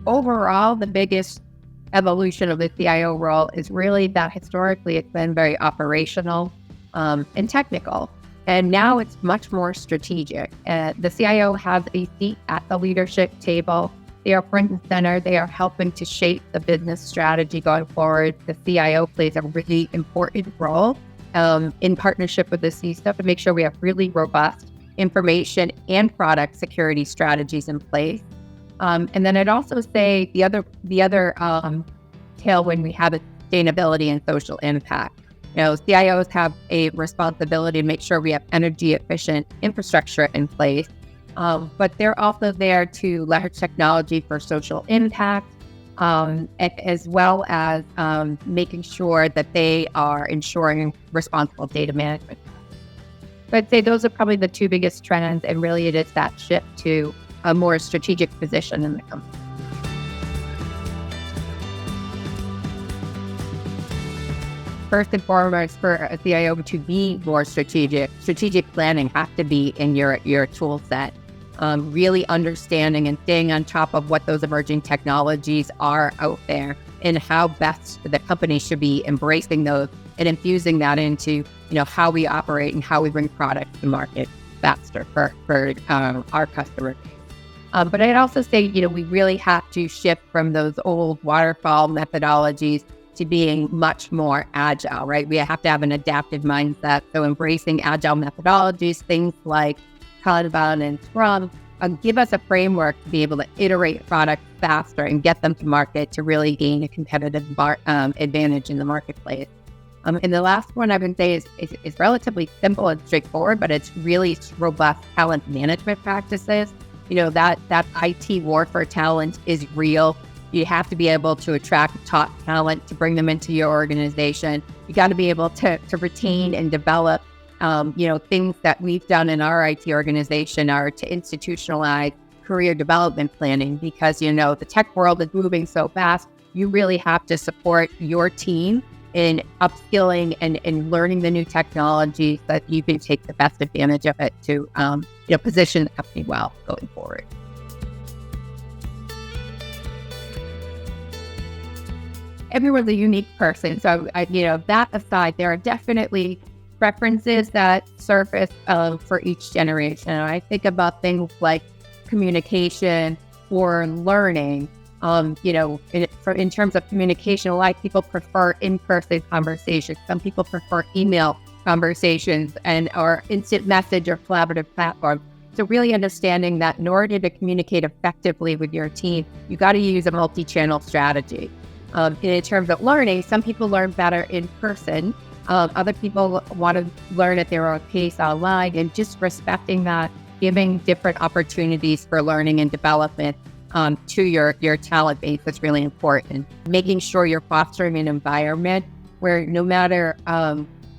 overall, the biggest evolution of the CIO role is really that historically it's been very operational and technical. And now it's much more strategic. The CIO has a seat at the leadership table. They are front and center. They are helping to shape the business strategy going forward. The CIO plays a really important role in partnership with the C-suite to make sure we have really robust information and product security strategies in place. And then I'd also say the other tailwind we have is sustainability and social impact. CIOs have a responsibility to make sure we have energy efficient infrastructure in place, but they're also there to leverage technology for social impact, as well as making sure that they are ensuring responsible data management. So I'd say those are probably the two biggest trends, and really it is that shift to a more strategic position in the company. First and foremost, for a CIO to be more strategic planning has to be in your tool set. Really understanding and staying on top of what those emerging technologies are out there and how best the company should be embracing those and infusing that into how we operate and how we bring products to market faster for our customers. But I'd also say, we really have to shift from those old waterfall methodologies to being much more agile, right? We have to have an adaptive mindset. So embracing agile methodologies, things like Kanban and Scrum, give us a framework to be able to iterate products faster and get them to market to really gain a competitive advantage in the marketplace. And the last one I would say is relatively simple and straightforward, but it's really robust talent management practices. That IT war for talent is real. You have to be able to attract top talent to bring them into your organization. You got to be able to retain and develop, things that we've done in our IT organization are to institutionalize career development planning, because, the tech world is moving so fast. You really have to support your team in upskilling and learning the new technology so that you can take the best advantage of it to, position the company well going forward. Everyone's a unique person. So, that aside, there are definitely preferences that surface for each generation. And I think about things like communication or learning. In terms of communication, a lot of people prefer in-person conversations. Some people prefer email conversations or instant message or collaborative platforms. So really understanding that in order to communicate effectively with your team, you got to use a multi-channel strategy. In terms of learning, some people learn better in person. Other people want to learn at their own pace online, and just respecting that, giving different opportunities for learning and development to your talent base is really important. Making sure you're fostering an environment where no matter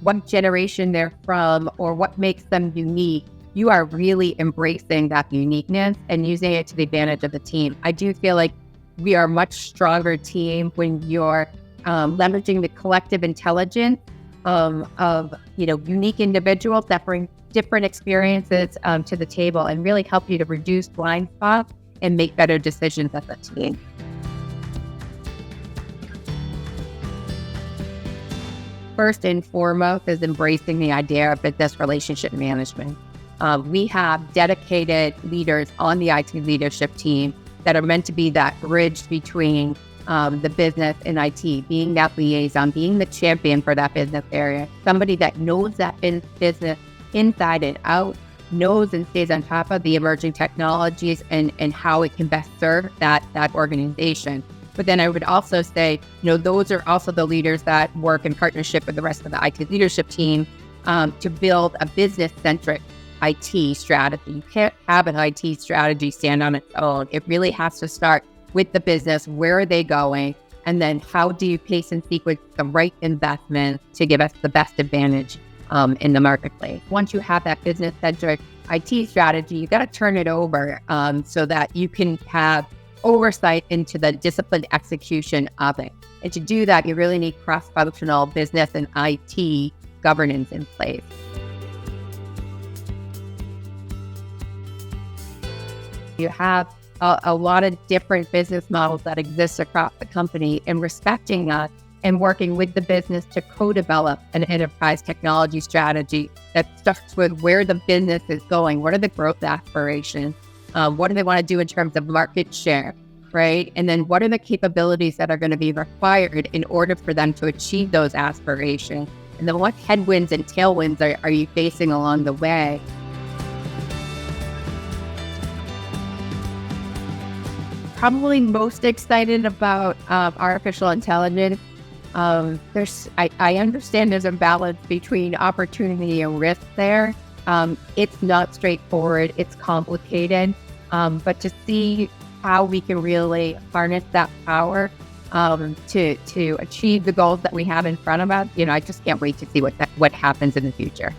what generation they're from or what makes them unique, you are really embracing that uniqueness and using it to the advantage of the team. I do feel like we are a much stronger team when you're leveraging the collective intelligence of unique individuals that bring different experiences to the table and really help you to reduce blind spots and make better decisions as a team. First and foremost is embracing the idea of business relationship management. We have dedicated leaders on the IT leadership team that are meant to be that bridge between the business and IT, being that liaison, being the champion for that business area, somebody that knows that business inside and out, knows and stays on top of the emerging technologies and how it can best serve that organization. But then I would also say, those are also the leaders that work in partnership with the rest of the IT leadership team to build a business-centric IT strategy. You can't have an IT strategy stand on its own. It really has to start with the business. Where are they going? And then how do you pace and sequence the right investment to give us the best advantage in the marketplace? Once you have that business-centric IT strategy, you got to turn it over so that you can have oversight into the disciplined execution of it. And to do that, you really need cross-functional business and IT governance in place. You have a lot of different business models that exist across the company and respecting that and working with the business to co-develop an enterprise technology strategy that starts with where the business is going. What are the growth aspirations? What do they want to do in terms of market share, right? And then what are the capabilities that are going to be required in order for them to achieve those aspirations? And then what headwinds and tailwinds are you facing along the way? Probably most excited about artificial intelligence. I understand there's a balance between opportunity and risk there. It's not straightforward. It's complicated. But to see how we can really harness that power to achieve the goals that we have in front of us, I just can't wait to see what happens in the future.